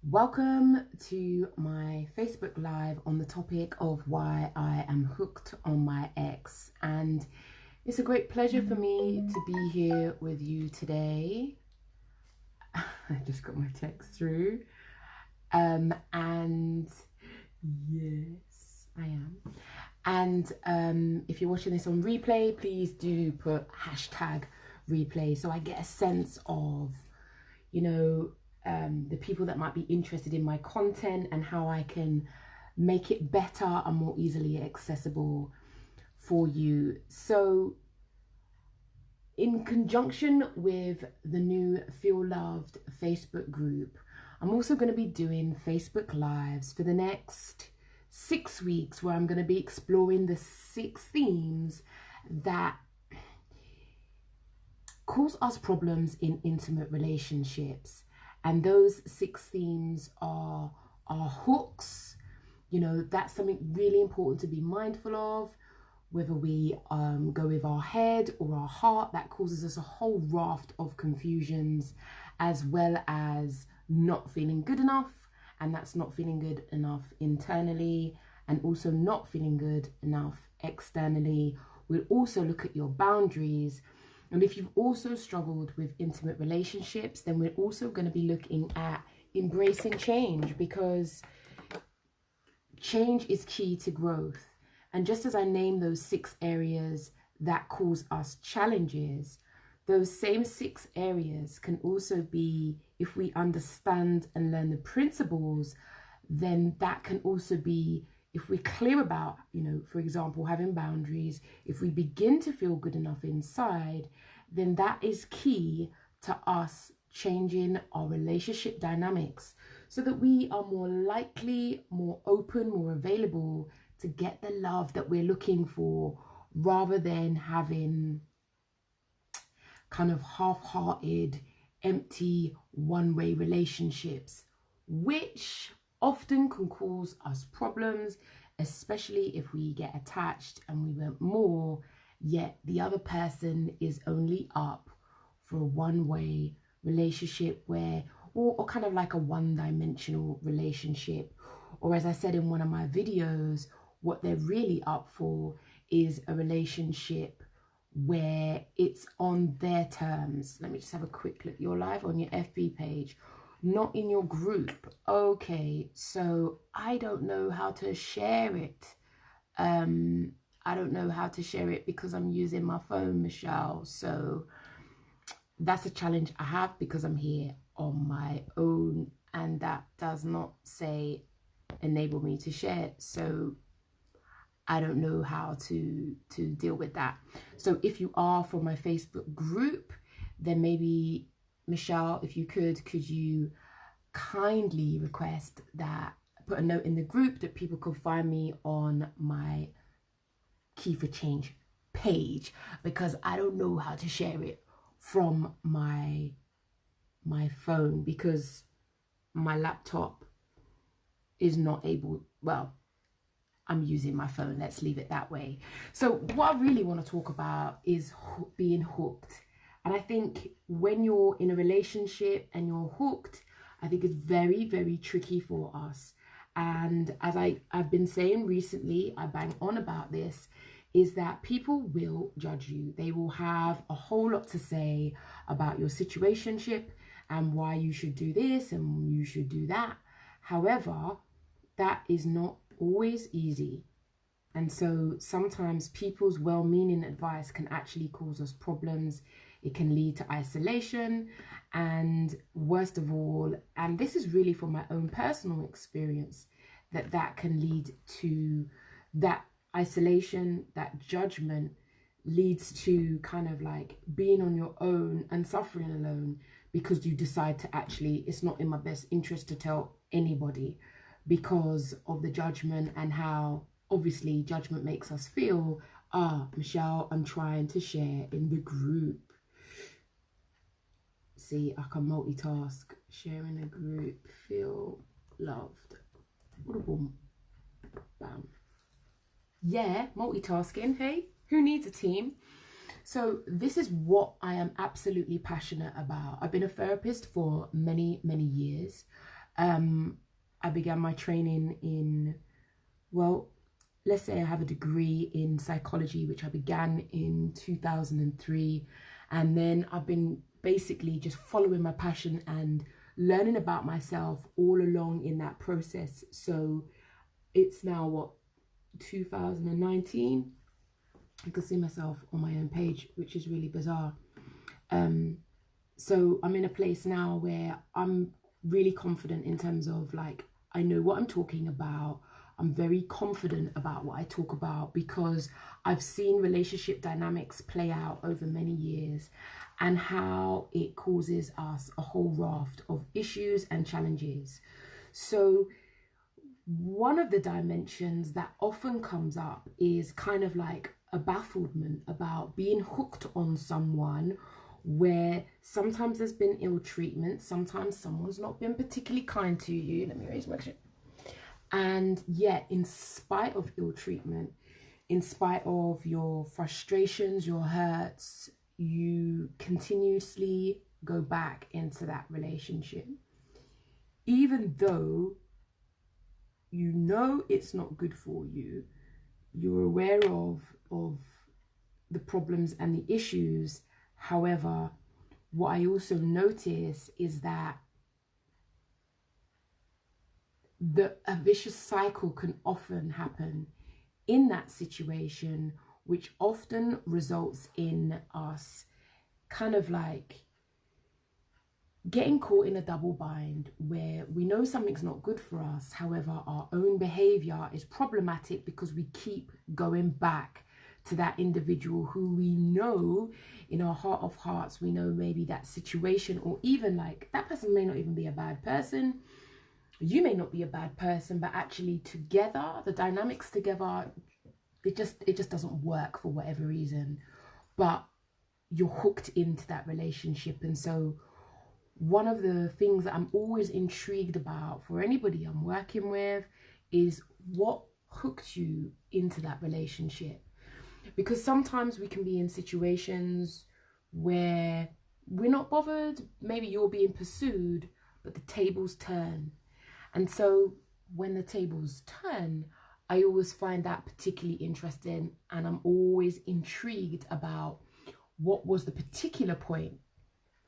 Welcome to my Facebook Live on the topic of why I am hooked on my ex. And it's a great pleasure for me to be here with you today. I just got my text through. And yes, I am. And if you're watching this on replay, please do put hashtag replay so I get a sense of, the people that might be interested in my content and how I can make it better and more easily accessible for you. So in conjunction with the new Feel Loved Facebook group, I'm also going to be doing Facebook Lives for the next 6 weeks where I'm going to be exploring the 6 themes that cause us problems in intimate relationships. And those 6 themes are hooks. That's something really important to be mindful of. Whether we go with our head or our heart, that causes us a whole raft of confusions, as well as not feeling good enough. And that's not feeling good enough internally, and also not feeling good enough externally. We'll also look at your boundaries. And if you've also struggled with intimate relationships, then we're also going to be looking at embracing change, because change is key to growth. And just as I named those 6 areas that cause us challenges, those same 6 areas can also be, if we understand and learn the principles, then that can also be, if we're clear about, for example, having boundaries, if we begin to feel good enough inside, then that is key to us changing our relationship dynamics so that we are more likely, more open, more available to get the love that we're looking for, rather than having kind of half-hearted, empty, one-way relationships, which often can cause us problems, especially if we get attached and we want more, yet the other person is only up for a one-way relationship or kind of like a one-dimensional relationship. Or as I said in one of my videos, what they're really up for is a relationship where it's on their terms. Let me just have a quick look. You're live on your FB page, not in your group. Okay, so I don't know how to share it. I don't know how to share it because I'm using my phone, Michelle. So that's a challenge I have because I'm here on my own, and that does not say enable me to share. So I don't know how to deal with that. So if you are from my Facebook group, then maybe, Michelle, if you could you kindly request that, put a note in the group that people could find me on my Key for Change page, because I don't know how to share it from my phone, because my laptop is not able, well, I'm using my phone, let's leave it that way. So what I really want to talk about is being hooked. And I think when you're in a relationship and you're hooked, I think it's very, very tricky for us. And as I've been saying recently, I bang on about this, is that people will judge you. They will have a whole lot to say about your situationship and why you should do this and you should do that. However, that is not always easy. And so sometimes people's well-meaning advice can actually cause us problems. It can lead to isolation, and worst of all, and this is really from my own personal experience, that can lead to that isolation, that judgment leads to kind of like being on your own and suffering alone, because you decide to actually, it's not in my best interest to tell anybody because of the judgment and how obviously judgment makes us feel. Michelle, I'm trying to share in the group. See, I can multitask. Share in a group. Feel loved. Boom. Bam. Yeah, multitasking. Hey, who needs a team? So this is what I am absolutely passionate about. I've been a therapist for many, many years. I began my training in, well, let's say I have a degree in psychology, which I began in 2003. And then I've been basically just following my passion and learning about myself all along in that process. So it's now what, 2019? I can see myself on my own page, which is really bizarre. So I'm in a place now where I'm really confident in terms of, like, I know what I'm talking about. I'm very confident about what I talk about because I've seen relationship dynamics play out over many years and how it causes us a whole raft of issues and challenges. So one of the dimensions that often comes up is kind of like a bafflement about being hooked on someone, where sometimes there's been ill treatment, sometimes someone's not been particularly kind to you. Let me raise my chin. And yet, in spite of ill treatment, in spite of your frustrations, your hurts, you continuously go back into that relationship. Even though you know it's not good for you, you're aware of the problems and the issues. However, what I also notice is that a vicious cycle can often happen in that situation, which often results in us kind of like getting caught in a double bind where we know something's not good for us. However, our own behavior is problematic because we keep going back to that individual who we know in our heart of hearts, we know maybe that situation, or even like that person may not even be a bad person. You may not be a bad person, but actually together, the dynamics together, it just doesn't work for whatever reason. But you're hooked into that relationship. And so one of the things that I'm always intrigued about for anybody I'm working with is what hooked you into that relationship. Because sometimes we can be in situations where we're not bothered, maybe you're being pursued, but the tables turn. And so when the tables turn, I always find that particularly interesting, and I'm always intrigued about what was the particular point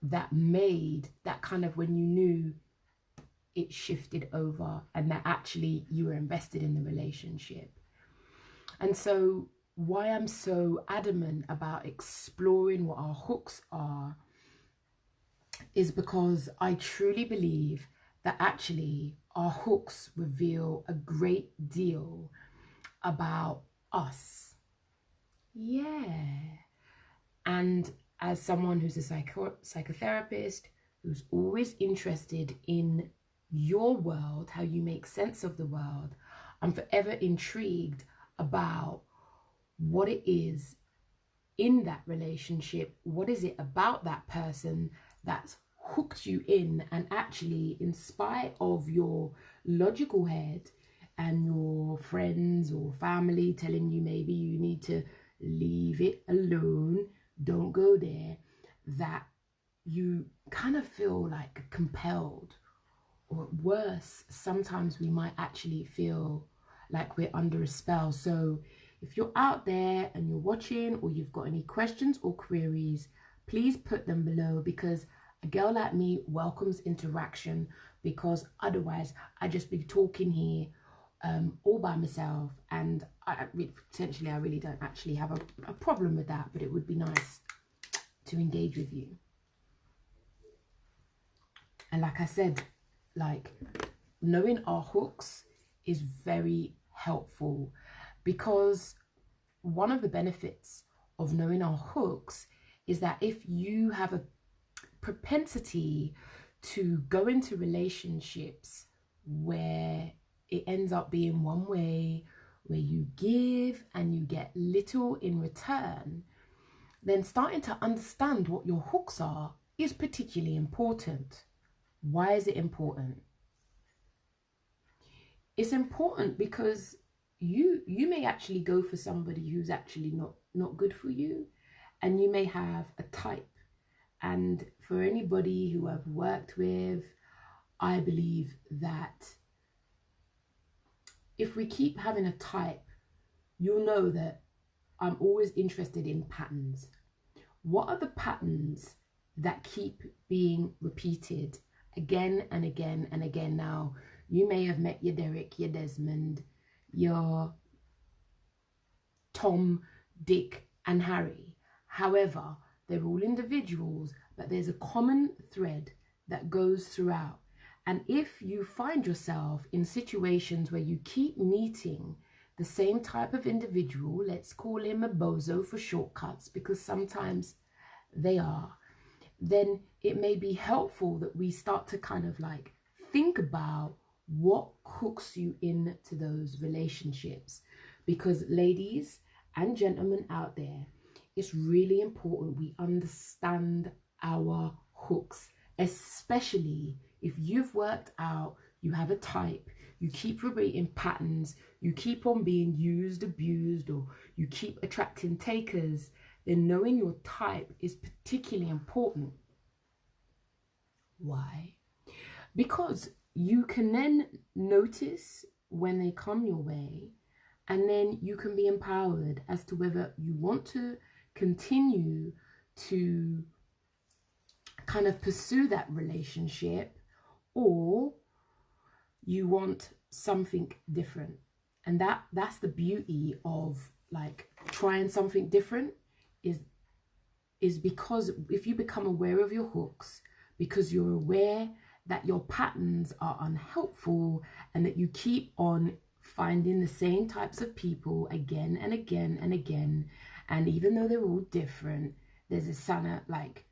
that made that kind of when you knew it shifted over and that actually you were invested in the relationship. And so why I'm so adamant about exploring what our hooks are is because I truly believe that actually our hooks reveal a great deal about us. Yeah. And as someone who's a psychotherapist, who's always interested in your world, how you make sense of the world, I'm forever intrigued about what it is in that relationship. What is it about that person that's hooked you in? And actually, in spite of your logical head and your friends or family telling you maybe you need to leave it alone, don't go there, that you kind of feel like compelled, or worse, sometimes we might actually feel like we're under a spell. So if you're out there and you're watching, or you've got any questions or queries, please put them below, because a girl like me welcomes interaction, because otherwise I just be talking here all by myself, and I really don't actually have a problem with that, but it would be nice to engage with you. And like I said, like, knowing our hooks is very helpful, because one of the benefits of knowing our hooks is that if you have a propensity to go into relationships where it ends up being one way, where you give and you get little in return, then starting to understand what your hooks are is particularly important. Why is it important? It's important because you may actually go for somebody who's actually not good for you, and you may have a type. And for anybody who I've worked with, I believe that if we keep having a type, you'll know that I'm always interested in patterns. What are the patterns that keep being repeated again and again and again? Now, you may have met your Derek, your Desmond, your Tom, Dick, and Harry. However, they're all individuals, but there's a common thread that goes throughout. And if you find yourself in situations where you keep meeting the same type of individual, let's call him a bozo for shortcuts, because sometimes they are, then it may be helpful that we start to kind of like think about what hooks you into those relationships. Because ladies and gentlemen out there, it's really important we understand our hooks, especially if you've worked out you have a type, you keep repeating patterns, you keep on being used, abused, or you keep attracting takers, then knowing your type is particularly important. Why? Because you can then notice when they come your way, and then you can be empowered as to whether you want to continue to kind of pursue that relationship, or you want something different. And that's the beauty of like trying something different, is because if you become aware of your hooks, because you're aware that your patterns are unhelpful and that you keep on finding the same types of people again and again and again, and even though they're all different, there's a sana like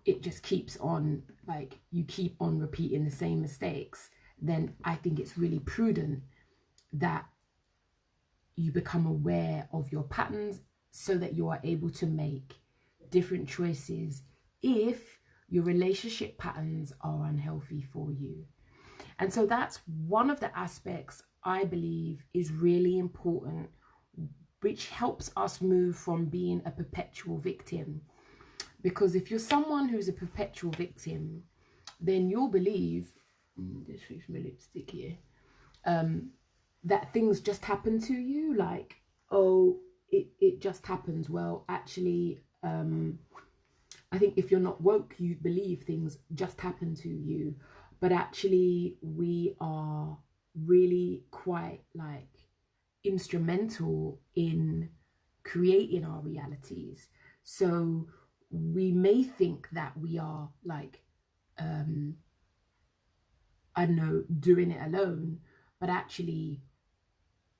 it just keeps on, like you keep on repeating the same mistakes, then I think it's really prudent that you become aware of your patterns so that you are able to make different choices if your relationship patterns are unhealthy for you. And so that's one of the aspects I believe is really important, which helps us move from being a perpetual victim. Because if you're someone who's a perpetual victim, then you'll believe, this is my lipstick here, that things just happen to you, like, oh, it just happens. Well, actually, I think if you're not woke, you believe things just happen to you. But actually, we are really quite like instrumental in creating our realities. So we may think that we are like, I don't know, doing it alone, but actually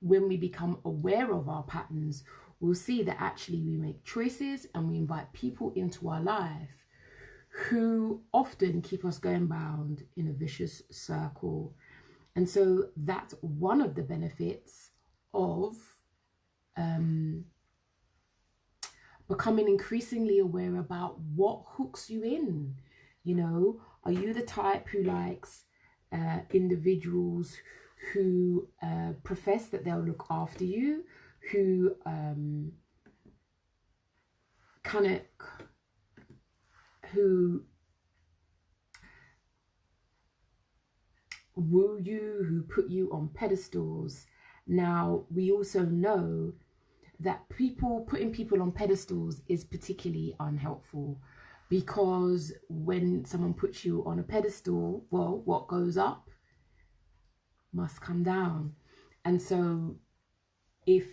when we become aware of our patterns, we'll see that actually we make choices and we invite people into our life who often keep us going round in a vicious circle. And so that's one of the benefits of becoming increasingly aware about what hooks you in. You know, are you the type who likes individuals who profess that they'll look after you, who who woo you, who put you on pedestals? Now, we also know that putting people on pedestals is particularly unhelpful, because when someone puts you on a pedestal, well, what goes up must come down. And so if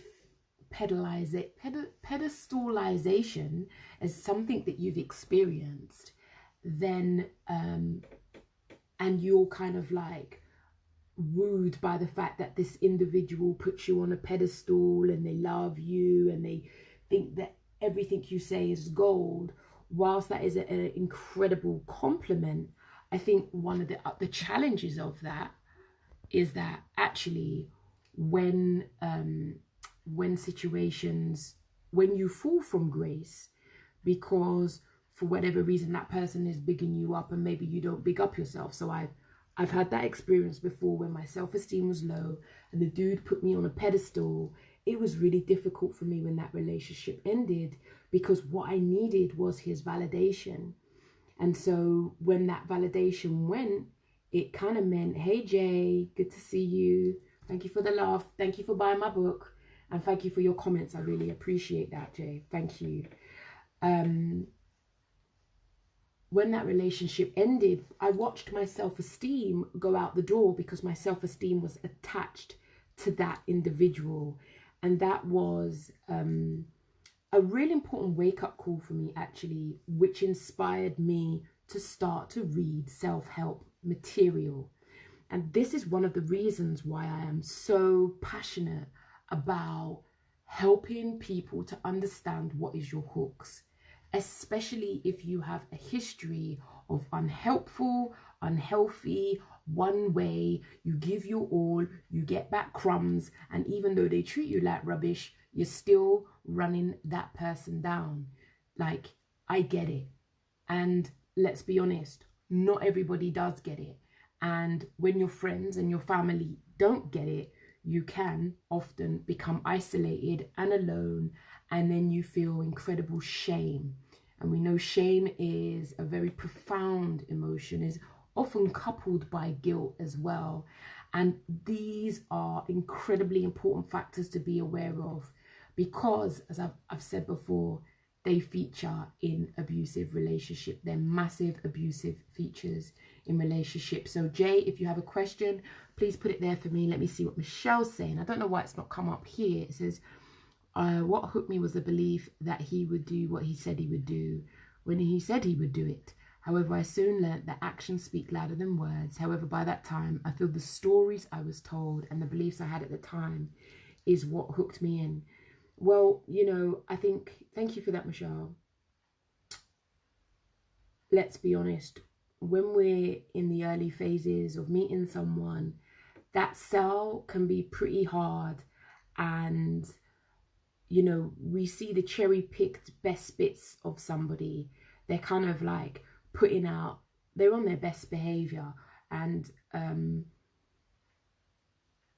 pedestalization is something that you've experienced, then and you're kind of like wooed by the fact that this individual puts you on a pedestal and they love you and they think that everything you say is gold, whilst that is an incredible compliment, I think one of the challenges of that is that actually when situations, when you fall from grace because for whatever reason that person is bigging you up and maybe you don't big up yourself. So I've had that experience before when my self-esteem was low and the dude put me on a pedestal. It was really difficult for me when that relationship ended, because what I needed was his validation. And so when that validation went, it kind of meant, hey, Jay, good to see you. Thank you for the laugh. Thank you for buying my book. And thank you for your comments. I really appreciate that, Jay. Thank you. When that relationship ended, I watched my self-esteem go out the door because my self-esteem was attached to that individual. And that was a really important wake-up call for me, actually, which inspired me to start to read self-help material. And this is one of the reasons why I am so passionate about helping people to understand what is your hooks, especially if you have a history of unhelpful, unhealthy, one way, you give your all, you get back crumbs, and even though they treat you like rubbish, you're still running that person down. Like, I get it. And let's be honest, not everybody does get it. And when your friends and your family don't get it, you can often become isolated and alone, and then you feel incredible shame. And we know shame is a very profound emotion, is often coupled by guilt as well. And these are incredibly important factors to be aware of because, as I've said before, they feature in abusive relationship. They're massive abusive features in relationships. So Jay, if you have a question, please put it there for me. Let me see what Michelle's saying. I don't know why it's not come up here. It says, what hooked me was the belief that he would do what he said he would do when he said he would do it. However, I soon learnt that actions speak louder than words. However, by that time, I feel the stories I was told and the beliefs I had at the time is what hooked me in. Well, you know, I think, thank you for that, Michelle. Let's be honest, when we're in the early phases of meeting someone, that sell can be pretty hard. And, you know, we see the cherry-picked best bits of somebody. They're kind of like putting out, they're on their best behavior. And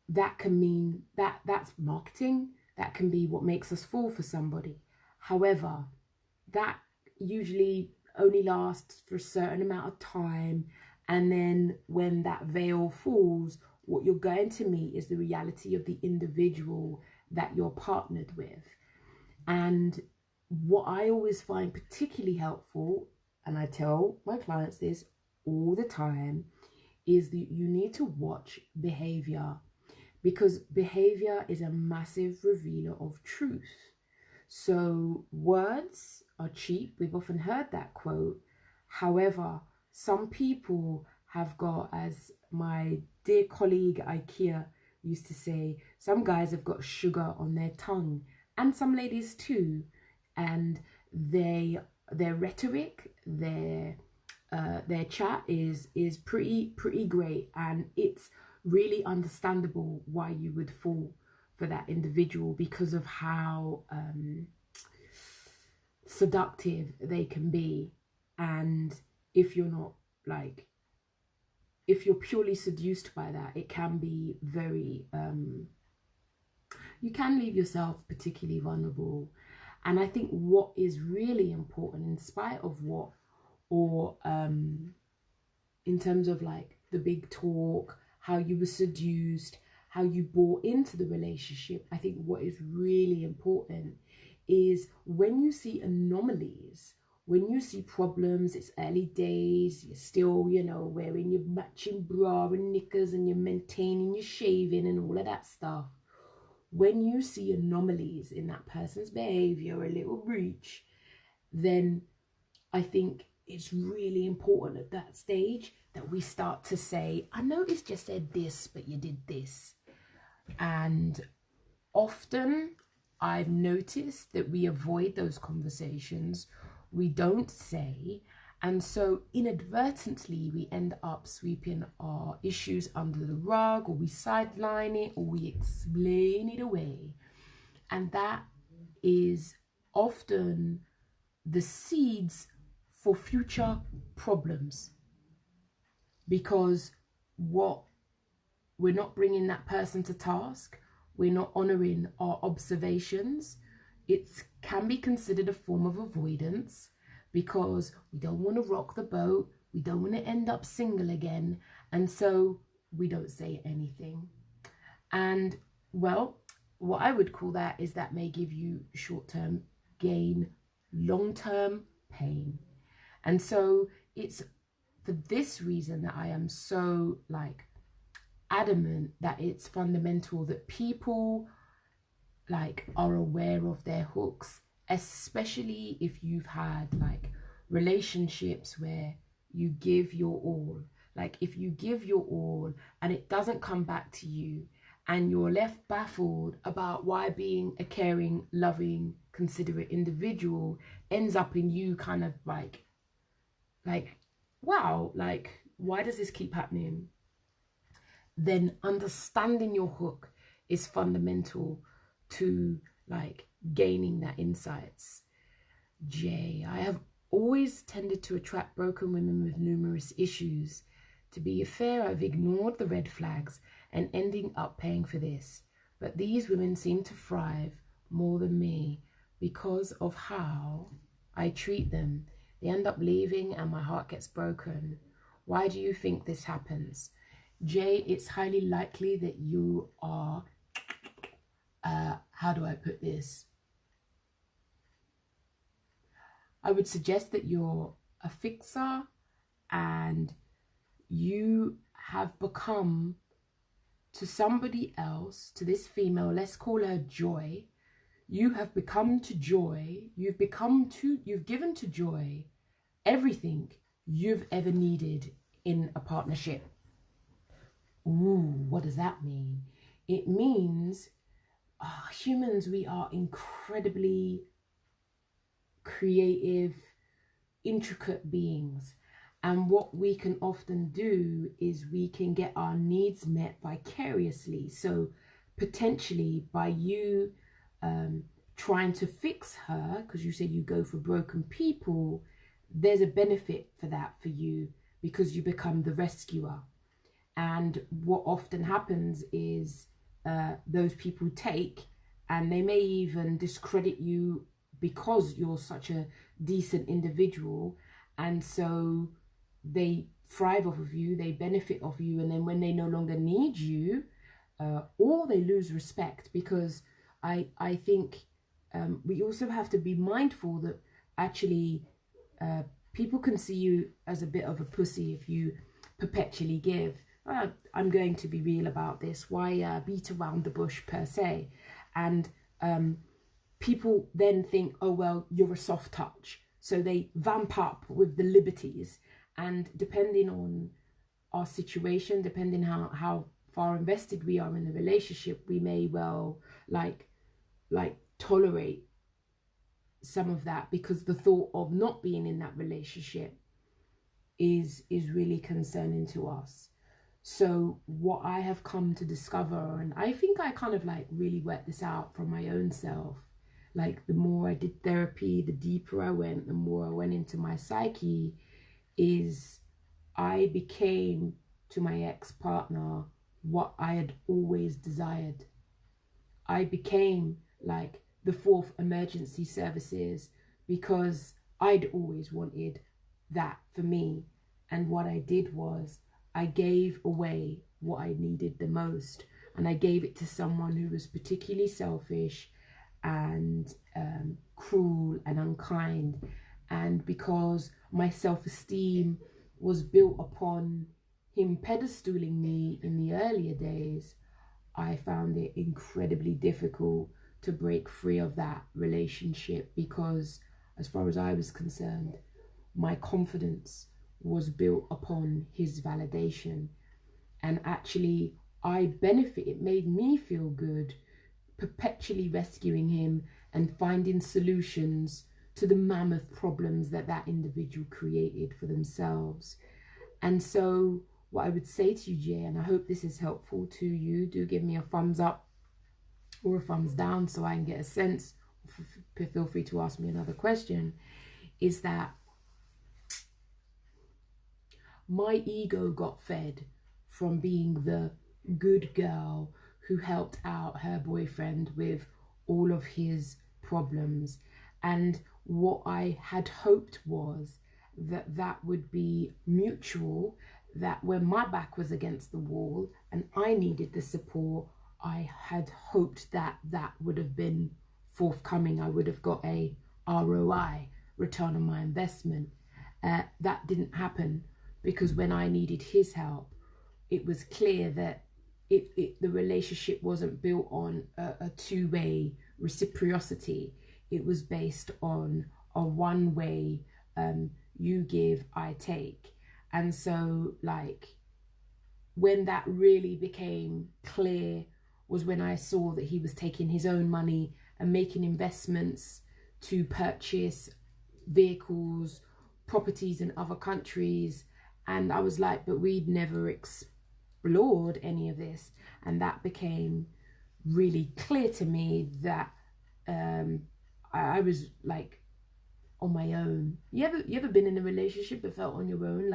that can mean that's marketing. That can be what makes us fall for somebody. However, that usually only lasts for a certain amount of time. And then when that veil falls, what you're going to meet is the reality of the individual that you're partnered with. And what I always find particularly helpful, and I tell my clients this all the time, is that you need to watch behavior, because behavior is a massive revealer of truth. So words are cheap. We've often heard that quote. However, some people have got, as my dear colleague Ikea used to say, some guys have got sugar on their tongue, and some ladies too. And their rhetoric, their chat is pretty great, and it's really understandable why you would fall for that individual because of how seductive they can be. And if you're not like, if you're purely seduced by that, it can be very you can leave yourself particularly vulnerable. And I think what is really important, in spite of what, or in terms of like the big talk, how you were seduced, how you bought into the relationship, I think what is really important is when you see anomalies, when you see problems, it's early days, you're still, you know, wearing your matching bra and knickers and you're maintaining your shaving and all of that stuff. When you see anomalies in that person's behavior, a little breach, then I think it's really important at that stage that we start to say, I noticed you said this, but you did this. And often I've noticed that we avoid those conversations. We don't say. And so inadvertently, we end up sweeping our issues under the rug, or we sideline it, or we explain it away. And that is often the seeds for future problems, because what we're not bringing that person to task, we're not honoring our observations. It can be considered a form of avoidance, because we don't want to rock the boat. We don't want to end up single again. And so we don't say anything. And well, what I would call that is that may give you short-term gain, long-term pain. And so it's for this reason that I am so like adamant that it's fundamental that people like are aware of their hooks, especially if you've had like relationships where you give your all. Like if you give your all and it doesn't come back to you, and you're left baffled about why being a caring, loving, considerate individual ends up in you kind of like wow, like why does this keep happening? Then understanding your hook is fundamental to like gaining that insights. J, I have always tended to attract broken women with numerous issues. To be fair, I've ignored the red flags and ending up paying for this. But these women seem to thrive more than me because of how I treat them. They end up leaving and my heart gets broken. Why do you think this happens? Jay, it's highly likely that you are, how do I put this? I would suggest that you're a fixer and you have become to somebody else, to this female, let's call her Joy. You have become to Joy, you've given to Joy everything you've ever needed in a partnership. Ooh, what does that mean? It means humans, we are incredibly creative, intricate beings. And what we can often do is we can get our needs met vicariously. So potentially by you trying to fix her, because you say you go for broken people, there's a benefit for that for you because you become the rescuer. And what often happens is those people take and they may even discredit you because you're such a decent individual. And so they thrive off of you, they benefit off you, and then when they no longer need you, or they lose respect, because I think we also have to be mindful that actually people can see you as a bit of a pussy if you perpetually give. I'm going to be real about this. Why beat around the bush per se? And people then think, oh, well, you're a soft touch. So they vamp up with the liberties. And depending on our situation, depending how far invested we are in the relationship, we may well like tolerate some of that, because the thought of not being in that relationship is really concerning to us. So what I have come to discover, and I think I kind of like really worked this out from my own self, like the more I did therapy, the deeper I went, the more I went into my psyche, is I became to my ex-partner what I had always desired. I became like the fourth emergency services because I'd always wanted that for me. And what I did was I gave away what I needed the most, and I gave it to someone who was particularly selfish and cruel and unkind. And because my self-esteem was built upon him pedestaling me in the earlier days, I found it incredibly difficult to break free of that relationship, because as far as I was concerned, my confidence was built upon his validation. And actually I benefit, it made me feel good perpetually rescuing him and finding solutions to the mammoth problems that that individual created for themselves. And so what I would say to you, Jay, and I hope this is helpful to you, do give me a thumbs up or a thumbs down so I can get a sense. Feel free to ask me another question. Is that my ego got fed from being the good girl who helped out her boyfriend with all of his problems. And what I had hoped was that that would be mutual, that when my back was against the wall and I needed the support, I had hoped that that would have been forthcoming. I would have got a ROI, return on my investment. That didn't happen, because when I needed his help, it was clear that the relationship wasn't built on a two-way reciprocity. It was based on a one-way, you give, I take. And so, like, when that really became clear was when I saw that he was taking his own money and making investments to purchase vehicles, properties in other countries. And I was like, but we'd never explored any of this. And that became really clear to me that I was like on my own. You ever been in a relationship but felt on your own?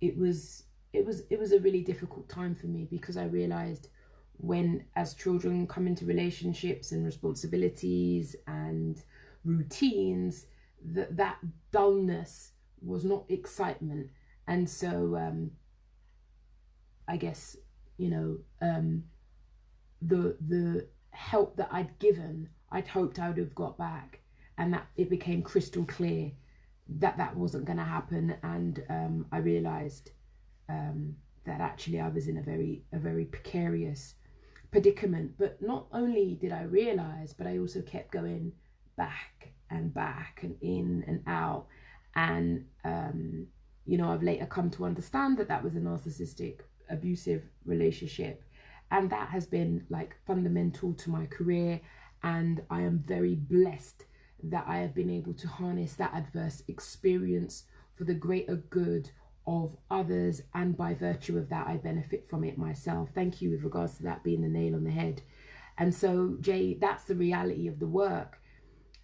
It was a really difficult time for me, because I realized when, as children, come into relationships and responsibilities and routines, that dullness was not excitement. And so I guess, the help that I'd given, I'd hoped I would have got back, and that it became crystal clear that that wasn't going to happen. And I realized that actually I was in a very precarious predicament. But not only did I realize, but I also kept going back and in and out. And I've later come to understand that that was a narcissistic abusive relationship, and that has been like fundamental to my career. And I am very blessed that I have been able to harness that adverse experience for the greater good of others, and by virtue of that I benefit from it myself. Thank you with regards to that being the nail on the head. And so, Jay, that's the reality of the work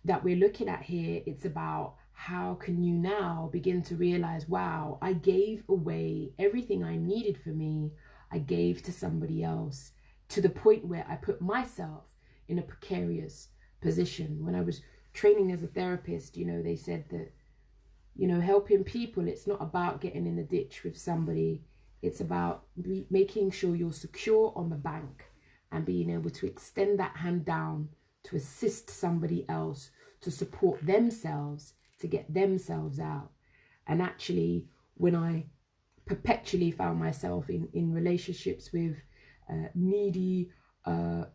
that we're looking at here. It's about how can you now begin to realize, wow, I gave away everything I needed for me. I gave to somebody else, to the point where I put myself in a precarious position. When I was training as a therapist, they said that, helping people, it's not about getting in the ditch with somebody. It's about making sure you're secure on the bank and being able to extend that hand down to assist somebody else to support themselves, to get themselves out. And actually, when I perpetually found myself in relationships with needy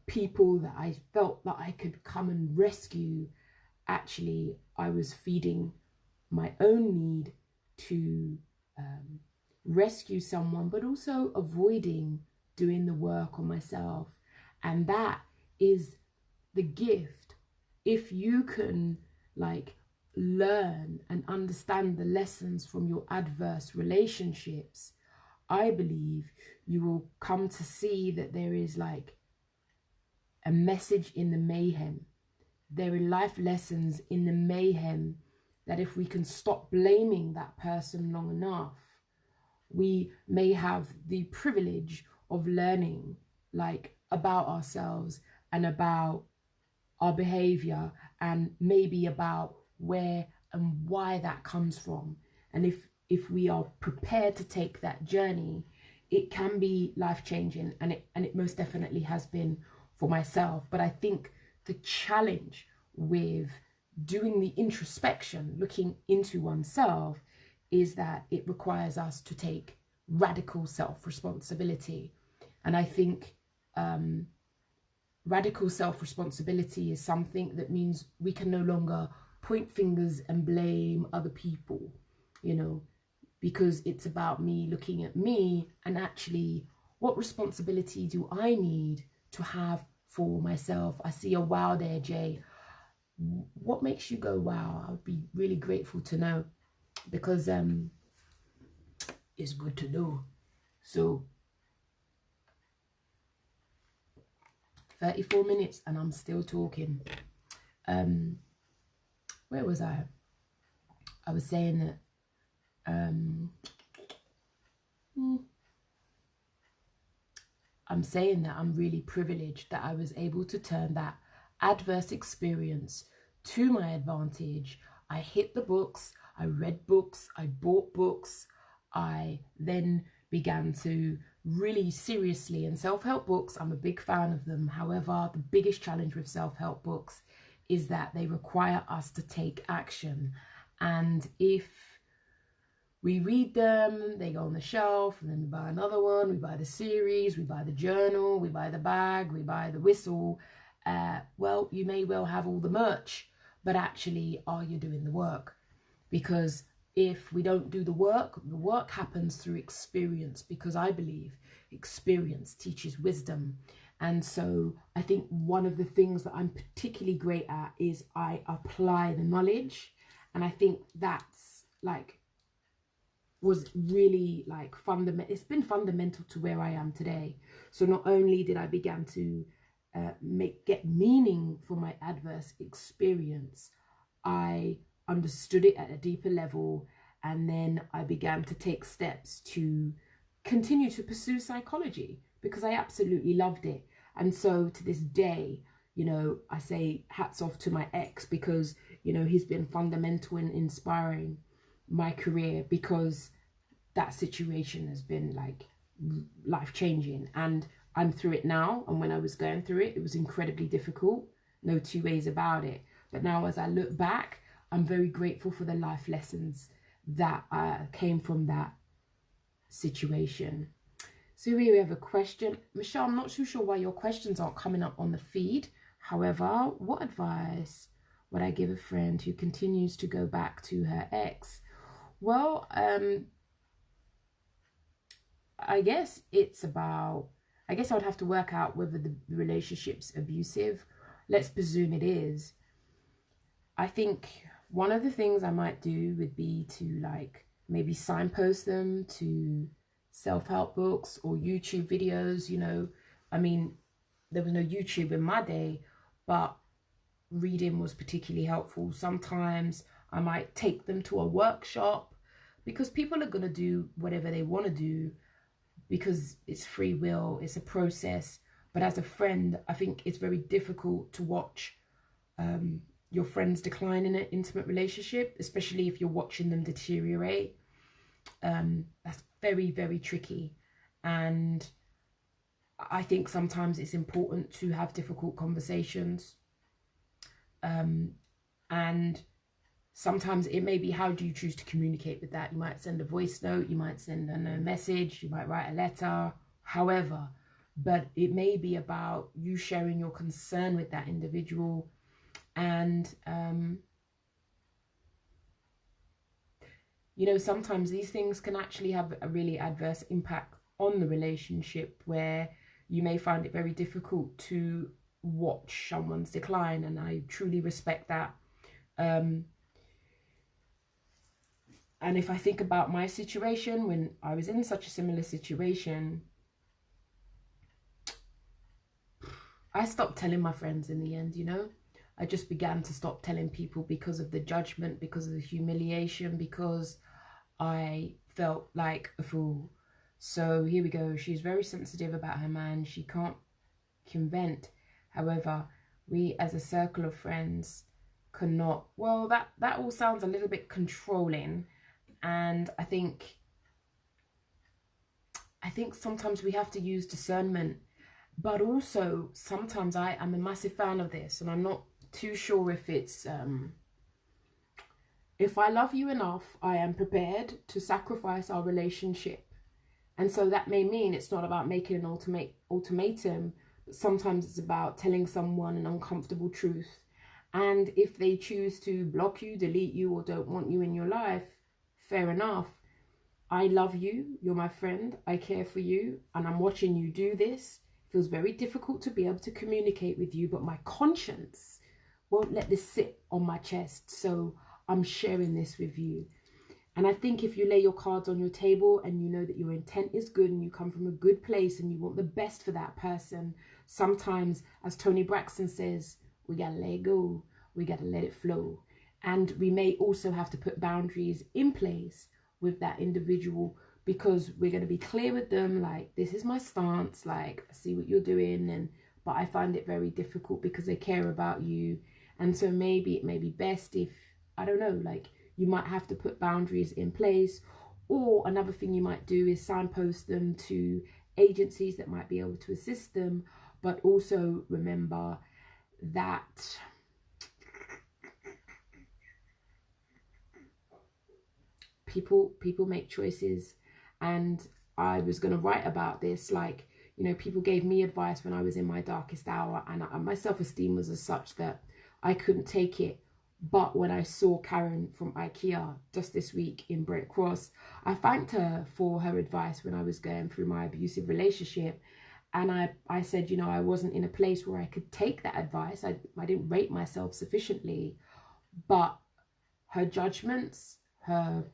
people that I felt that I could come and rescue, actually I was feeding my own need to rescue someone, but also avoiding doing the work on myself. And that is the gift. If you can learn and understand the lessons from your adverse relationships, I believe you will come to see that there is a message in the mayhem. There are life lessons in the mayhem, that if we can stop blaming that person long enough, we may have the privilege of learning about ourselves and about our behavior, and maybe about where and why that comes from. And if we are prepared to take that journey, it can be life-changing, and it most definitely has been for myself. But I think the challenge with doing the introspection, looking into oneself, is that it requires us to take radical self-responsibility. And I think radical self-responsibility is something that means we can no longer point fingers and blame other people, because it's about me looking at me and actually, what responsibility do I need to have for myself? I see a wow there, Jay. What makes you go wow? I would be really grateful to know, because it's good to know. So 34 minutes and I'm still talking. Where was I? I was saying that I'm saying that I'm really privileged that I was able to turn that adverse experience to my advantage. I hit the books, I read books, I bought books, I then began to really seriously, and self-help books, I'm a big fan of them. However, the biggest challenge with self-help books is that they require us to take action. And if we read them, they go on the shelf, and then we buy another one, we buy the series, we buy the journal, we buy the bag, we buy the whistle. Well, you may well have all the merch, but actually, are you doing the work? Because if we don't do the work happens through experience, because I believe experience teaches wisdom. And so I think one of the things that I'm particularly great at is I apply the knowledge. And I think that's like, was really like fundamental. It's been fundamental to where I am today. So not only did I begin to get meaning for my adverse experience, I understood it at a deeper level, and then I began to take steps to continue to pursue psychology because I absolutely loved it. And so to this day, you know, I say hats off to my ex, because, you know, he's been fundamental in inspiring my career, because that situation has been like life-changing, and I'm through it now. And when I was going through it, it was incredibly difficult, no two ways about it. But now as I look back, I'm very grateful for the life lessons that came from that situation. So here we have a question. Michelle, I'm not too sure why your questions aren't coming up on the feed. However, what advice would I give a friend who continues to go back to her ex? Well, I guess it's about, I guess I would have to work out whether the relationship's abusive. Let's presume it is. I think one of the things I might do would be to like maybe signpost them to self-help books or YouTube videos. You know, I mean, there was no YouTube in my day, but reading was particularly helpful. Sometimes I might take them to a workshop, because people are going to do whatever they want to do because it's free will, it's a process. But as a friend, I think it's very difficult to watch your friends decline in an intimate relationship, especially if you're watching them deteriorate. That's very, very tricky. And I think sometimes it's important to have difficult conversations. And sometimes it may be, how do you choose to communicate with that? You might send a voice note, you might send a message, you might write a letter, however. But it may be about you sharing your concern with that individual. And, you know, sometimes these things can actually have a really adverse impact on the relationship, where you may find it very difficult to watch someone's decline. And I truly respect that. And if I think about my situation, when I was in such a similar situation, I stopped telling my friends in the end, you know. I just began to stop telling people because of the judgment, because of the humiliation, because I felt like a fool. So here we go. She's very sensitive about her man. She can't vent. However, we as a circle of friends cannot. Well, that all sounds a little bit controlling. And I think sometimes we have to use discernment. But also, sometimes I am a massive fan of this, and I'm not too sure if it's, if I love you enough, I am prepared to sacrifice our relationship. And so that may mean it's not about making an ultimatum, but sometimes it's about telling someone an uncomfortable truth. And if they choose to block you, delete you, or don't want you in your life, fair enough. I love you, you're my friend, I care for you, and I'm watching you do this. It feels very difficult to be able to communicate with you, but my conscience won't let this sit on my chest, so I'm sharing this with you. And I think if you lay your cards on your table and you know that your intent is good and you come from a good place and you want the best for that person, sometimes, as Tony Braxton says, we gotta let it go, we gotta let it flow. And we may also have to put boundaries in place with that individual, because we're going to be clear with them, like, this is my stance, like, I see what you're doing, but I find it very difficult because they care about you. And so maybe it may be best if, I don't know, like you might have to put boundaries in place. Or another thing you might do is signpost them to agencies that might be able to assist them. But also remember that people make choices. And I was going to write about this, like, you know, people gave me advice when I was in my darkest hour, and my self-esteem was as such that I couldn't take it. But when I saw Karen from IKEA just this week in Brent Cross, I thanked her for her advice when I was going through my abusive relationship. And I said, you know, I wasn't in a place where I could take that advice. I didn't rate myself sufficiently. But her judgments, her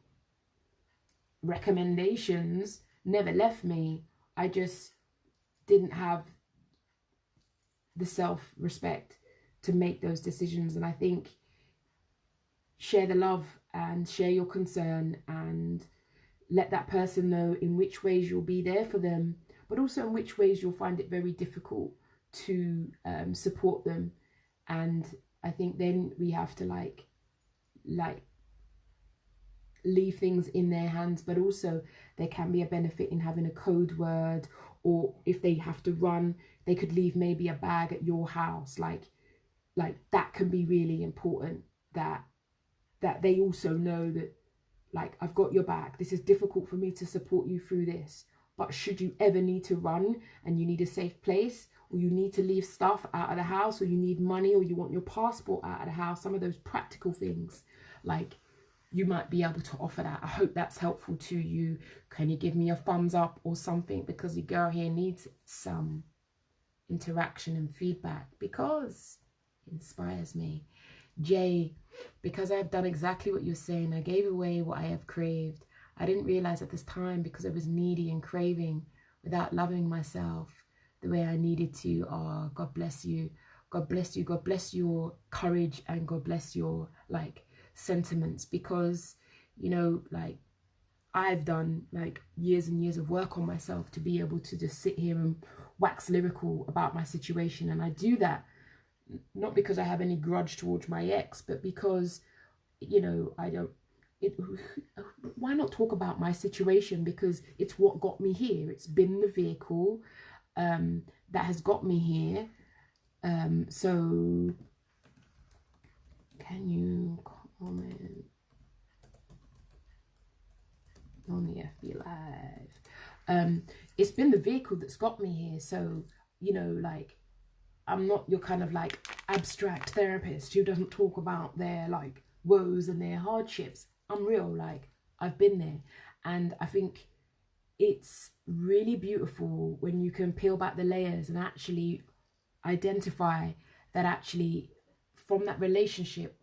recommendations never left me. I just didn't have the self-respect to make those decisions. And I think share the love and share your concern and let that person know in which ways you'll be there for them, but also in which ways you'll find it very difficult to support them. And I think then we have to like leave things in their hands, but also there can be a benefit in having a code word, or if they have to run, they could leave maybe a bag at your house. Like that can be really important, that they also know that, like, I've got your back. This is difficult for me to support you through this, but should you ever need to run and you need a safe place, or you need to leave stuff out of the house, or you need money, or you want your passport out of the house, some of those practical things, like, you might be able to offer that. I hope that's helpful to you. Can you give me a thumbs up or something, because your girl here needs some interaction and feedback, because it inspires me. Jay, because I've done exactly what you're saying, I gave away what I have craved. I didn't realize at this time because I was needy and craving without loving myself the way I needed to. Oh, God bless you. God bless you. God bless your courage, and God bless your like sentiments, because, you know, like, I've done like years and years of work on myself to be able to just sit here and wax lyrical about my situation. And I do that not because I have any grudge towards my ex, but because, you know, why not talk about my situation? Because it's what got me here. It's been the vehicle that has got me here. So can you comment on the FB Live? It's been the vehicle that's got me here. So, you know, like, I'm not your kind of like abstract therapist who doesn't talk about their like woes and their hardships. I'm real, like, I've been there. And I think it's really beautiful when you can peel back the layers and actually identify that actually from that relationship,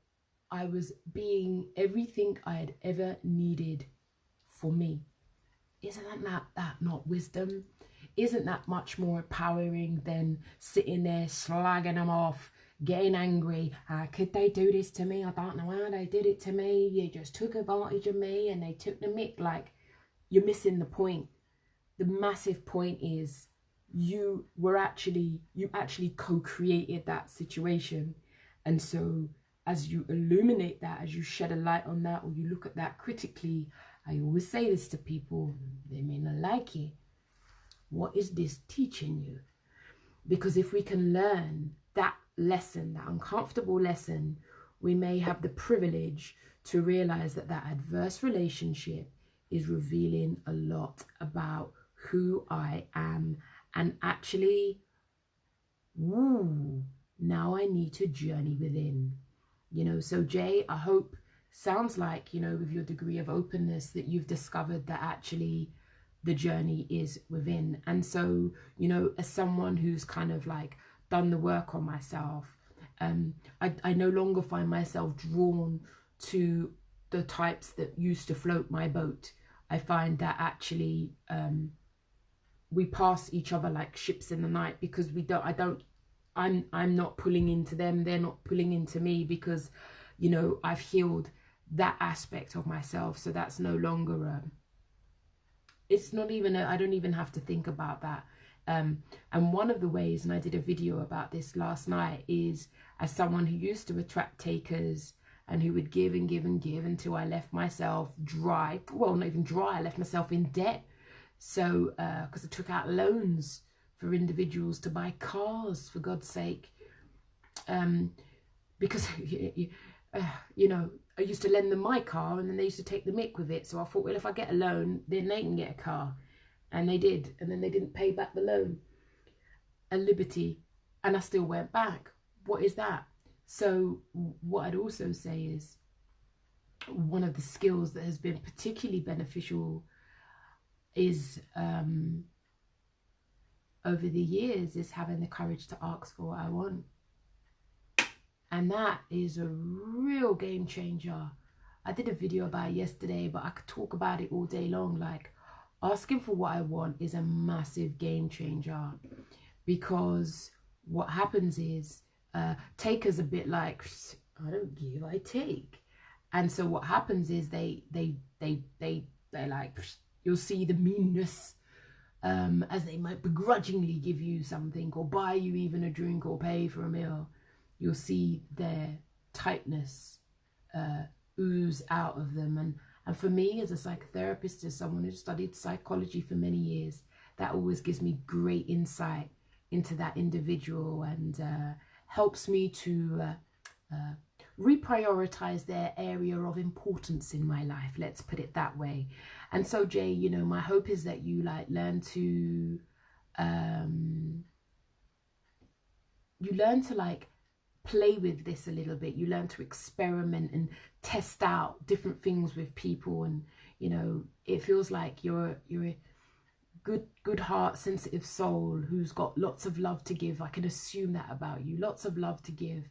I was being everything I had ever needed for me. Isn't that not wisdom? Isn't that much more empowering than sitting there slagging them off, getting angry? Could they do this to me? I don't know how they did it to me. You just took advantage of me and they took the mick. Like, you're missing the point. The massive point is you actually co-created that situation. And so as you illuminate that, as you shed a light on that, or you look at that critically, I always say this to people, they may not like it. What is this teaching you? Because if we can learn that lesson, that uncomfortable lesson, we may have the privilege to realize that that adverse relationship is revealing a lot about who I am. And actually, now I need to journey within. You know, so Jay, I hope, sounds like, you know, with your degree of openness, that you've discovered that actually the journey is within. And so, you know, as someone who's kind of like done the work on myself, I no longer find myself drawn to the types that used to float my boat. I find that actually we pass each other like ships in the night, because I'm not pulling into them, they're not pulling into me, because, you know, I've healed that aspect of myself. So that's no longer it's not even I don't even have to think about that And one of the ways, and I did a video about this last night, is as someone who used to attract takers and who would give and give and give until I left myself dry. Well, not even dry, I left myself in debt. So, because I took out loans for individuals to buy cars, for God's sake. Because, you know, I used to lend them my car and then they used to take the mick with it. So I thought, well, if I get a loan, then they can get a car. And they did. And then they didn't pay back the loan. A liberty. And I still went back. What is that? So what I'd also say is one of the skills that has been particularly beneficial is over the years is having the courage to ask for what I want. And that is a real game changer. I did a video about it yesterday, but I could talk about it all day long. Like, asking for what I want is a massive game changer, because what happens is takers a bit like, I don't give, I take. And so what happens is they like, you'll see the meanness as they might begrudgingly give you something or buy you even a drink or pay for a meal. You'll see their tightness ooze out of them. And for me, as a psychotherapist, as someone who studied psychology for many years, that always gives me great insight into that individual and helps me to reprioritize their area of importance in my life. Let's put it that way. And so, Jay, you know, my hope is that you like learn to like play with this a little bit. You learn to experiment and test out different things with people, and you know, it feels like you're a good heart, sensitive soul who's got lots of love to give. I can assume that about you, lots of love to give.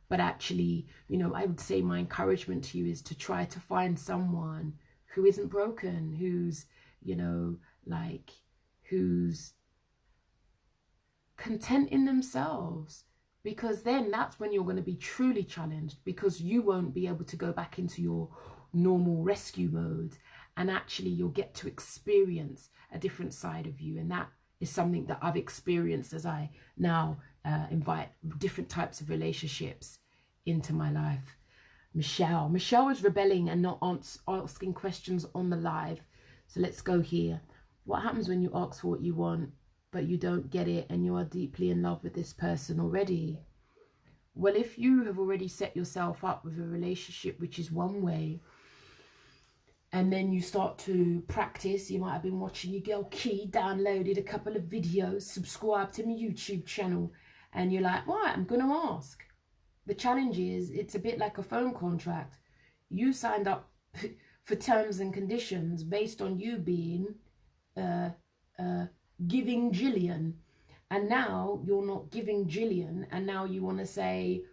But actually, you know, I would say my encouragement to you is to try to find someone who isn't broken, who's, you know, like, who's content in themselves, because then that's when you're going to be truly challenged, because you won't be able to go back into your normal rescue mode, and actually you'll get to experience a different side of you. And that is something that I've experienced as I now invite different types of relationships into my life. Michelle is rebelling and not asking questions on the live. So let's go here. What happens when you ask for what you want but you don't get it and you are deeply in love with this person already? Well, if you have already set yourself up with a relationship which is one way, and then you start to practice, you might have been watching your girl Key, downloaded a couple of videos, subscribed to my YouTube channel, and you're like, right, I'm going to ask. The challenge is, it's a bit like a phone contract. You signed up for terms and conditions based on you being giving Jillian, and now you're not giving Jillian, and now you want to say,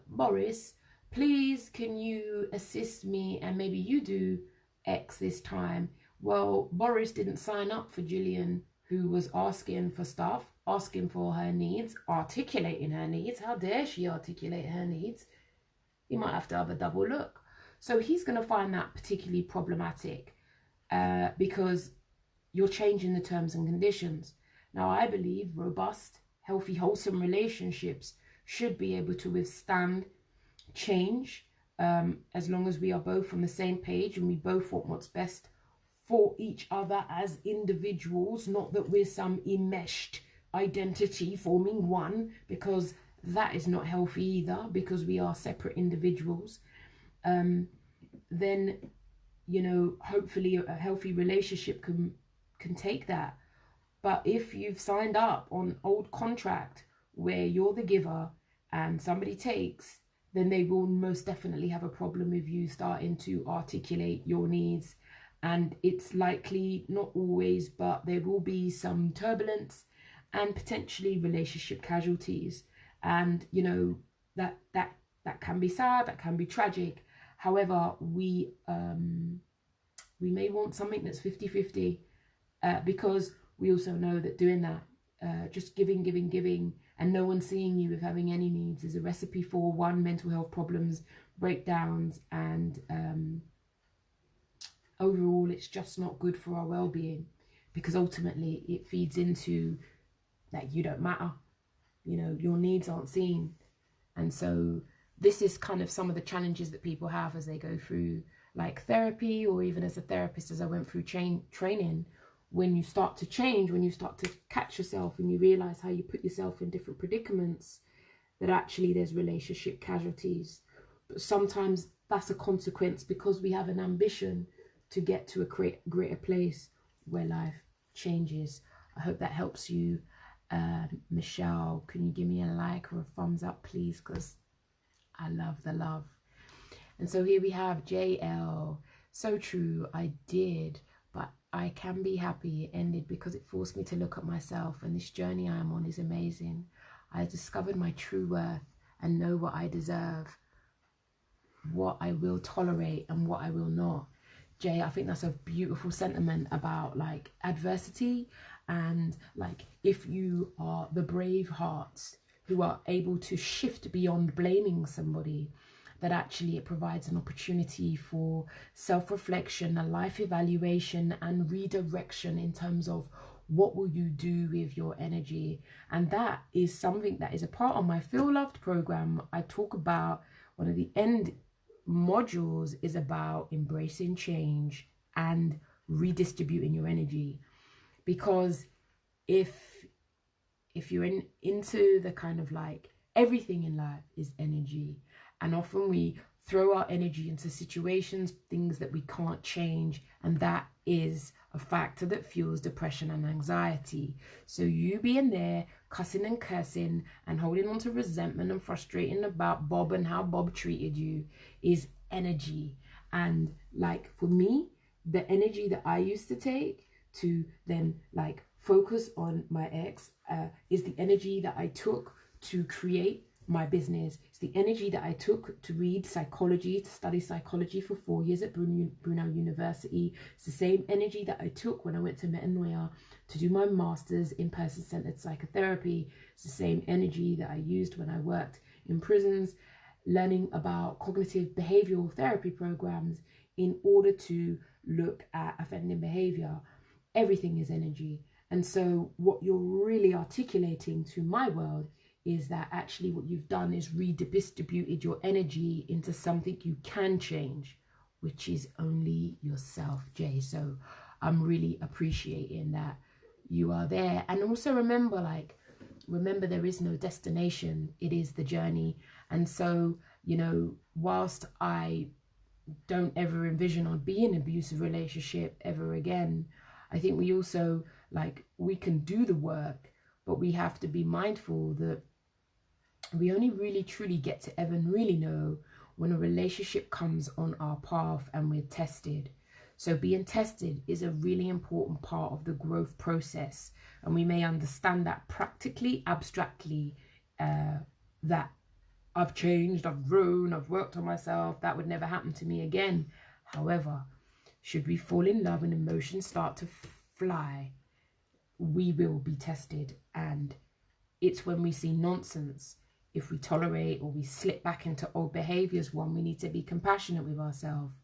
Boris, please can you assist me, and maybe you do X this time. Well, Boris didn't sign up for Jillian, who was asking for stuff, asking for her needs, articulating her needs. How dare she articulate her needs? You might have to have a double look. So he's going to find that particularly problematic because you're changing the terms and conditions. Now, I believe robust, healthy, wholesome relationships should be able to withstand change as long as we are both on the same page and we both want what's best for each other as individuals, not that we're some enmeshed identity forming one, because that is not healthy either, because we are separate individuals. Then, you know, hopefully a healthy relationship can take that. But if you've signed up on old contract where you're the giver and somebody takes, then they will most definitely have a problem with you starting to articulate your needs. And it's likely, not always, but there will be some turbulence and potentially relationship casualties. And, you know, that can be sad, that can be tragic. However, we may want something that's 50-50 because we also know that doing that, just giving, and no one seeing you with having any needs is a recipe for, one, mental health problems, breakdowns, and overall it's just not good for our well-being. because ultimately it feeds into that you don't matter, you know, your needs aren't seen. And so this is kind of some of the challenges that people have as they go through like therapy, or even as a therapist, as I went through training. When you start to change, when you start to catch yourself and you realize how you put yourself in different predicaments, that actually there's relationship casualties. But sometimes that's a consequence because we have an ambition to get to a greater place where life changes. I hope that helps you. Michelle, can you give me a like or a thumbs up, please? Because I love the love. And so here we have JL. So true, I did, but I can be happy it ended because it forced me to look at myself, and this journey I am on is amazing. I discovered my true worth and know what I deserve, what I will tolerate and what I will not. Jay, I think that's a beautiful sentiment about like adversity, and like if you are the brave hearts who are able to shift beyond blaming somebody, that actually it provides an opportunity for self-reflection, a life evaluation and redirection in terms of what will you do with your energy. And that is something that is a part of my Feel Loved program. I talk about one of the end modules is about embracing change and redistributing your energy. Because if you're into the kind of like everything in life is energy, and often we throw our energy into situations, things that we can't change, and that is a factor that fuels depression and anxiety. So you being there cussing and cursing and holding on to resentment and frustrating about Bob and how Bob treated you is energy. And like for me, the energy that I used to take to then like focus on my ex is the energy that I took to create my business. It's the energy that I took to read psychology, to study psychology for 4 years at Brunel University. It's the same energy that I took when I went to Metanoia to do my master's in person-centered psychotherapy. It's the same energy that I used when I worked in prisons, learning about cognitive behavioral therapy programs in order to look at offending behavior. Everything is energy. And so what you're really articulating to my world is that actually what you've done is redistributed your energy into something you can change, which is only yourself, Jay. So I'm really appreciating that you are there. And also remember there is no destination, it is the journey. And so, you know, whilst I don't ever envision I'd be in an abusive relationship ever again, I think we also, like, we can do the work, but we have to be mindful that we only really truly get to ever really know when a relationship comes on our path and we're tested. So being tested is a really important part of the growth process. And we may understand that practically, abstractly, that I've changed, I've grown, I've worked on myself, that would never happen to me again. However, should we fall in love and emotions start to fly, we will be tested. And it's when we see nonsense, if we tolerate or we slip back into old behaviours, one, we need to be compassionate with ourselves.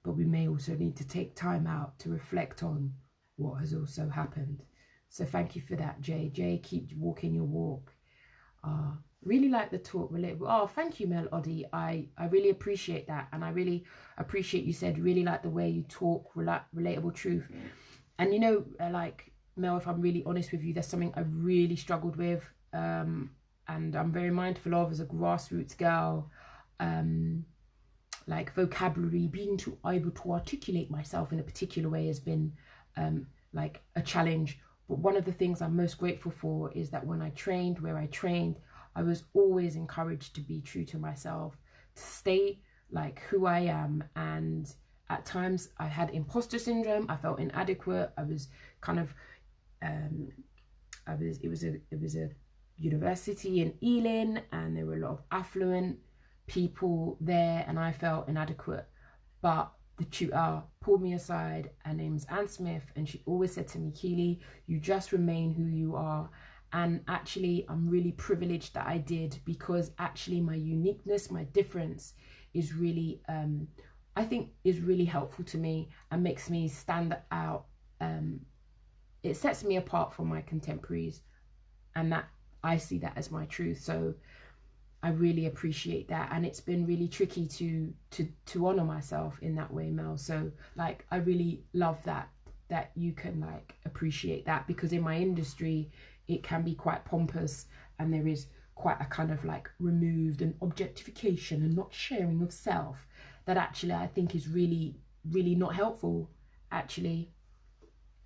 But we may also need to take time out to reflect on what has also happened. So thank you for that, Jay. Jay, keep walking your walk. Really like the talk. Relatable. Oh, thank you, Melody. I really appreciate that. And I really appreciate you said, really like the way you talk, relatable truth. And, you know, like, Mel, if I'm really honest with you, there's something I really struggled with. And I'm very mindful of as a grassroots girl. Like vocabulary, being able to articulate myself in a particular way has been like a challenge. But one of the things I'm most grateful for is that when I trained, where I trained, I was always encouraged to be true to myself, to stay like who I am. And at times I had imposter syndrome. I felt inadequate. I was kind of, it was a university in Ealing, and there were a lot of affluent people there, and I felt inadequate. But the tutor pulled me aside. Her name's Anne Smith, and she always said to me, Keeley, you just remain who you are. And actually, I'm really privileged that I did, because actually my uniqueness, my difference is really, I think is really helpful to me and makes me stand out it sets me apart from my contemporaries, and that I see that as my truth. So I really appreciate that, and it's been really tricky to honor myself in that way, Mel. So like, I really love that you can like appreciate that, because in my industry it can be quite pompous, and there is quite a kind of like removed and objectification and not sharing of self that actually I think is really not helpful actually.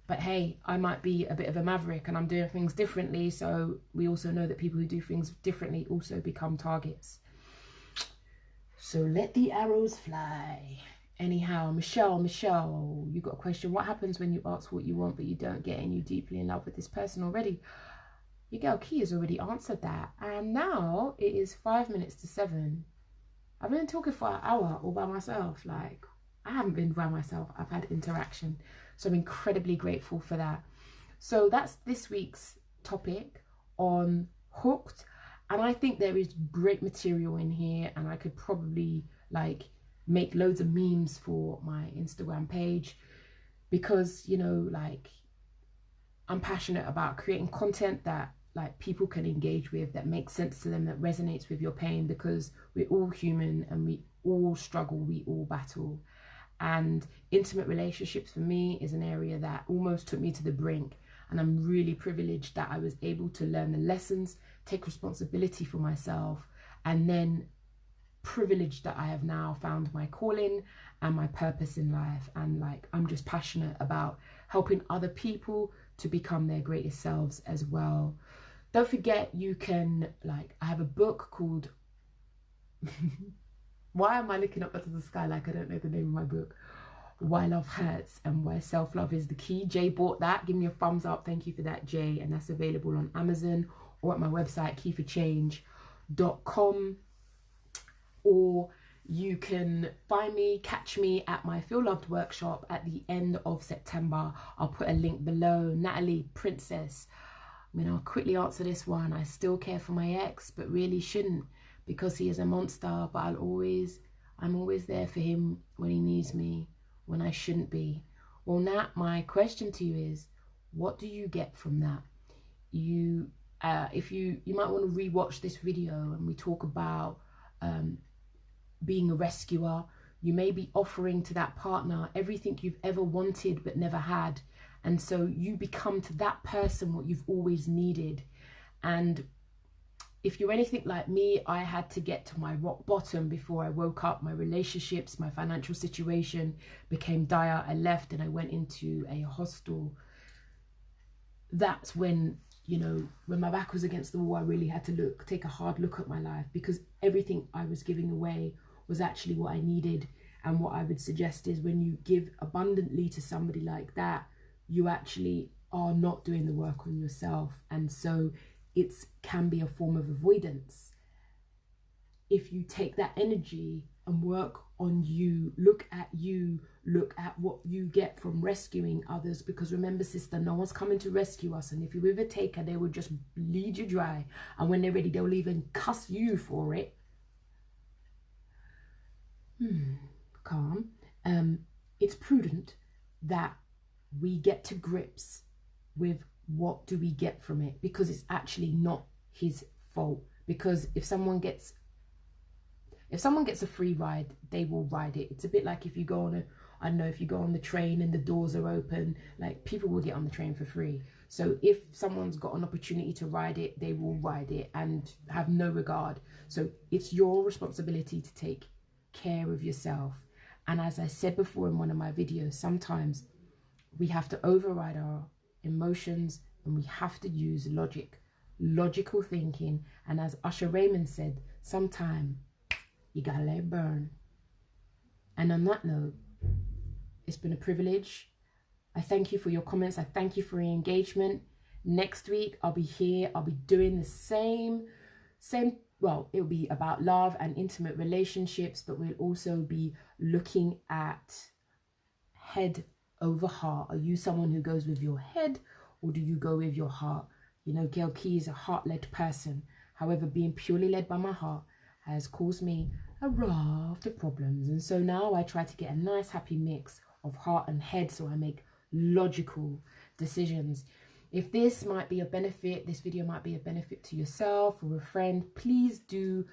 But hey, I might be a bit of a maverick and I'm doing things differently. So we also know that people who do things differently also become targets. So let the arrows fly. Anyhow, Michelle, you got a question. What happens when you ask what you want but you don't get, and you're deeply in love with this person already? Your girl Key has already answered that. And now it is 5 minutes to 7. I've been talking for an hour all by myself. Like, I haven't been by myself. I've had interaction. So I'm incredibly grateful for that. So that's this week's topic on Hooked. And I think there is great material in here, and I could probably like make loads of memes for my Instagram page, because, you know, like, I'm passionate about creating content that like people can engage with, that makes sense to them, that resonates with your pain, because we're all human and we all struggle, we all battle. And intimate relationships for me is an area that almost took me to the brink, and I'm really privileged that I was able to learn the lessons, take responsibility for myself, and then privileged that I have now found my calling and my purpose in life. And like, I'm just passionate about helping other people to become their greatest selves as well. Don't forget, you can, like, I have a book called why am I looking up into the sky like I don't know the name of my book? Why Love Hurts and Why Self-Love is the Key. Jay bought that. Give me a thumbs up. Thank you for that, Jay. And that's available on Amazon or at my website, keyforchange.com. Or you can find me, catch me at my Feel Loved workshop at the end of September. I'll put a link below. Natalie, Princess. I mean, I'll quickly answer this one. I still care for my ex, but really shouldn't, because he is a monster. But I'm always there for him when he needs me, when I shouldn't be. Well, Nat, my question to you is, what do you get from that? You might want to rewatch this video, and we talk about being a rescuer. You may be offering to that partner everything you've ever wanted but never had, and so you become to that person what you've always needed. And if you're anything like me, I had to get to my rock bottom before I woke up. My relationships, my financial situation became dire. I left and I went into a hostel. That's when, you know, when my back was against the wall, I really had to take a hard look at my life, because everything I was giving away was actually what I needed. And what I would suggest is, when you give abundantly to somebody like that, you actually are not doing the work on yourself. And so it can be a form of avoidance. If you take that energy and work on you, look at what you get from rescuing others. Because remember, sister, no one's coming to rescue us. And if you're with a taker, they will just bleed you dry. And when they're ready, they'll even cuss you for it. Calm. It's prudent that we get to grips with what do we get from it, because it's actually not his fault. Because if someone gets a free ride, they will ride it. It's a bit like if you go on if you go on the train and the doors are open, like, people will get on the train for free. So if someone's got an opportunity to ride it, they will ride it and have no regard. So it's your responsibility to take care of yourself. And as I said before in one of my videos, sometimes we have to override our emotions, and we have to use logical thinking. And as Usher Raymond said, sometime you gotta let it burn. And on that note, it's been a privilege. I thank you for your comments. I thank you for your engagement. Next week, I'll be here. I'll be doing the same, well, it'll be about love and intimate relationships, but we'll also be looking at head over heart. Are you someone who goes with your head, or do you go with your heart? You know, Gail Key is a heart-led person. However, being purely led by my heart has caused me a raft of problems. And so now I try to get a nice happy mix of heart and head, so I make logical decisions. If this might be a benefit, this video might be a benefit to yourself or a friend, please do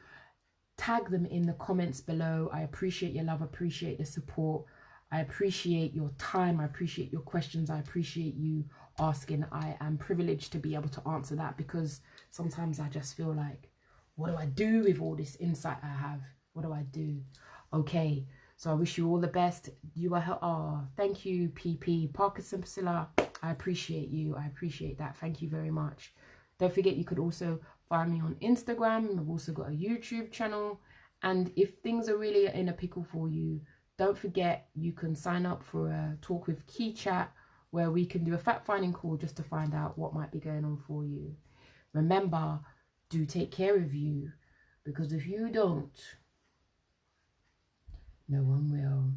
tag them in the comments below. I appreciate your love, appreciate the support. I appreciate your time. I appreciate your questions. I appreciate you asking. I am privileged to be able to answer that, because sometimes I just feel like, what do I do with all this insight I have? What do I do? Okay, so I wish you all the best. You are, oh, thank you, PP, Parkinson Priscilla. I appreciate you. I appreciate that. Thank you very much. Don't forget, you could also find me on Instagram. I've also got a YouTube channel. And if things are really in a pickle for you, don't forget, you can sign up for a Talk with Key chat, where we can do a fact-finding call just to find out what might be going on for you. Remember, do take care of you, because if you don't, no one will.